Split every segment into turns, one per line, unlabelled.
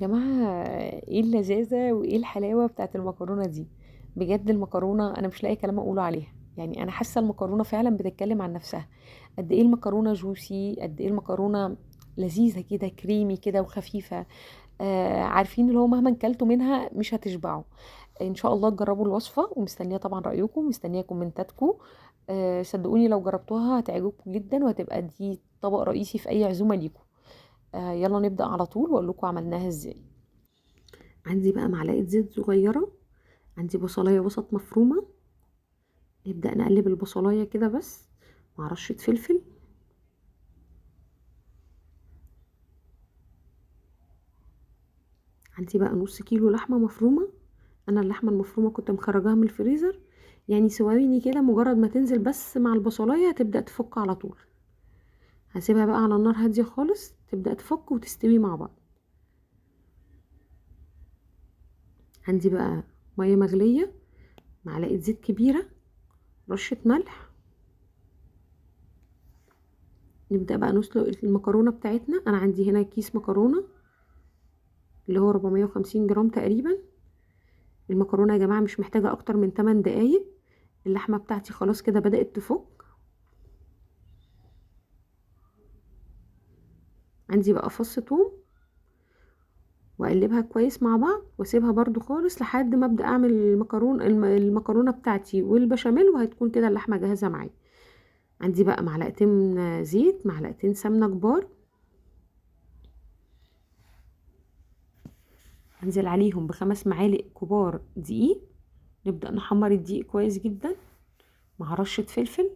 جماعة، ايه اللذاذة وايه الحلاوة بتاعت المكرونة دي؟ بجد المكرونة انا مش لاقي كلام اقوله عليها. يعني انا حاسة المكرونة فعلا بتتكلم عن نفسها. قد ايه المكرونة جوسي، قد ايه المكرونة لذيذة كده، كريمي كده وخفيفة. عارفين اللي هو مهما كلتوا منها مش هتشبعوا. ان شاء الله تجربوا الوصفة، ومستنية طبعا رأيكم، مستنية كومنتاتكم. صدقوني لو جربتوها هتعجبكم جدا، وهتبقى دي طبق رئيسي في اي عزومة ليكم. يلا نبدأ على طول واقول لكم عملناها ازاي. عندي بقى معلقة زيت صغيرة، عندي بصلاية وسط مفرومة. نبدأ نقلب البصلاية كده بس مع رشة فلفل. عندي بقى نص كيلو لحمة مفرومة. انا اللحمة المفرومة كنت مخرجاها من الفريزر، يعني ثواني كده مجرد ما تنزل بس مع البصلاية هتبدأ تفك على طول. هسيبها بقى على النار هادية خالص تبدأ تفك وتستوي مع بعض. عندي بقى مية مغلية، معلقة زيت كبيرة، رشة ملح. نبدأ بقى نسلق المكرونة بتاعتنا. انا عندي هنا كيس مكرونة اللي هو 450 جرام تقريبا. المكرونة يا جماعة مش محتاجة اكتر من 8 دقايق. اللحمة بتاعتي خلاص كده بدأت تفك. عندي بقى فص ثوم، واقلبها كويس مع بعض واسيبها برضو خالص لحد ما ابدا اعمل المكرونة بتاعتي والبشاميل، وهتكون كده اللحمة جاهزة معايا. عندي بقى معلقتين زيت، معلقتين سمنة كبار، انزل عليهم بخمس معالق كبار دقيق. نبدأ نحمر الدقيق كويس جدا مع رشة فلفل.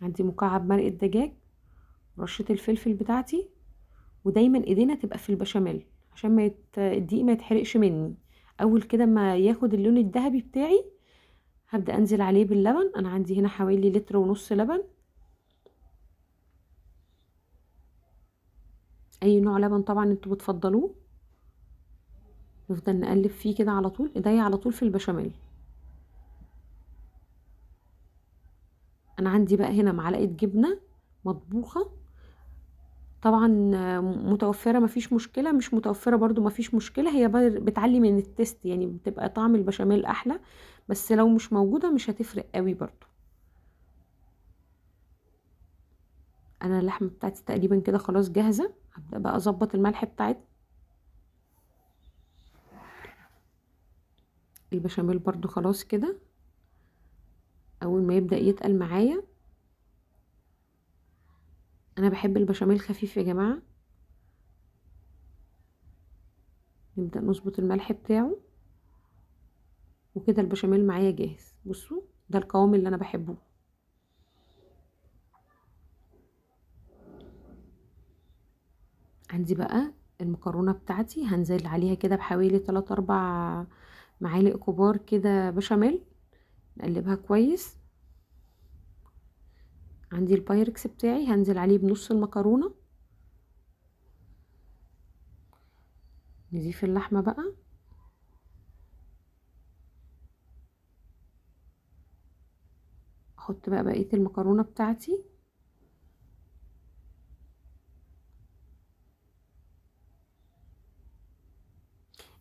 عندي مكعب مرقة دجاج، رشة الفلفل بتاعتي. ودايما ايدينا تبقى في البشاميل عشان الدقيق ما يتحرقش مني. اول كده ما ياخد اللون الذهبي بتاعي هبدأ انزل عليه باللبن. انا عندي هنا حوالي لتر ونص لبن. اي نوع لبن طبعا انتوا بتفضلوه. نفضل نقلب فيه كده على طول، ايديا على طول في البشاميل. انا عندي بقى هنا معلقة جبنة مطبوخة. طبعا متوفرة مفيش مشكلة، مش متوفرة برضو مفيش مشكلة. هي بتعلي من التست، يعني بتبقى طعم البشاميل احلى. بس لو مش موجودة مش هتفرق قوي برضو. انا اللحمة بتاعتي تقريبا كده خلاص جاهزة. هبدأ بقى اظبط الملح بتاعتي. البشاميل برضو خلاص كده اول ما يبدأ يتقل معايا. انا بحب البشاميل خفيف يا جماعة. نبدأ نظبط الملح بتاعه، وكده البشاميل معايا جاهز. بصوا ده القوام اللي انا بحبه. عندي بقى المكرونة بتاعتي هنزل عليها كده بحوالي 3 4 معالق كبار كده بشاميل. نقلبها كويس. عندي البايركس بتاعي هنزل عليه بنص المكرونة. نضيف اللحمة بقى. احط بقى بقية المكرونة بتاعتي.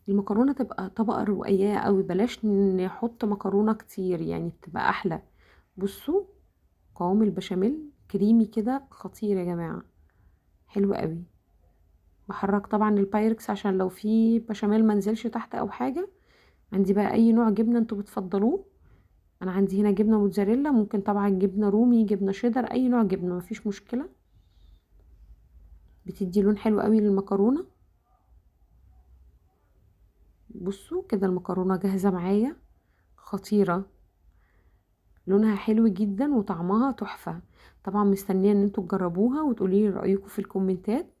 المكرونة تبقى طبقة رقيقة قوي، بلاش نحط مكرونة كتير يعني بتبقى احلى. بصوا قوام البشاميل كريمي كده خطير يا جماعة، حلو قوي. بحرك طبعا البايركس عشان لو في بشاميل منزلش تحت او حاجة. عندي بقى اي نوع جبنة انتوا بتفضلوه. انا عندي هنا جبنة موتزاريلا، ممكن طبعا جبنة رومي، جبنة شيدر، اي نوع جبنة مفيش مشكلة. بتدي لون حلو قوي للمكرونة. بصوا كده المكرونة جاهزة معايا، خطيرة. لونها حلو جدا وطعمها تحفة. طبعا مستنية ان انتوا تجربوها وتقولي لي رأيكم في الكومنتات.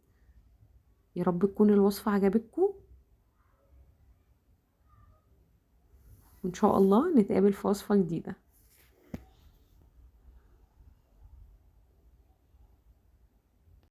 يا رب تكون الوصفة عجبتكم، وان شاء الله نتقابل في وصفة جديدة.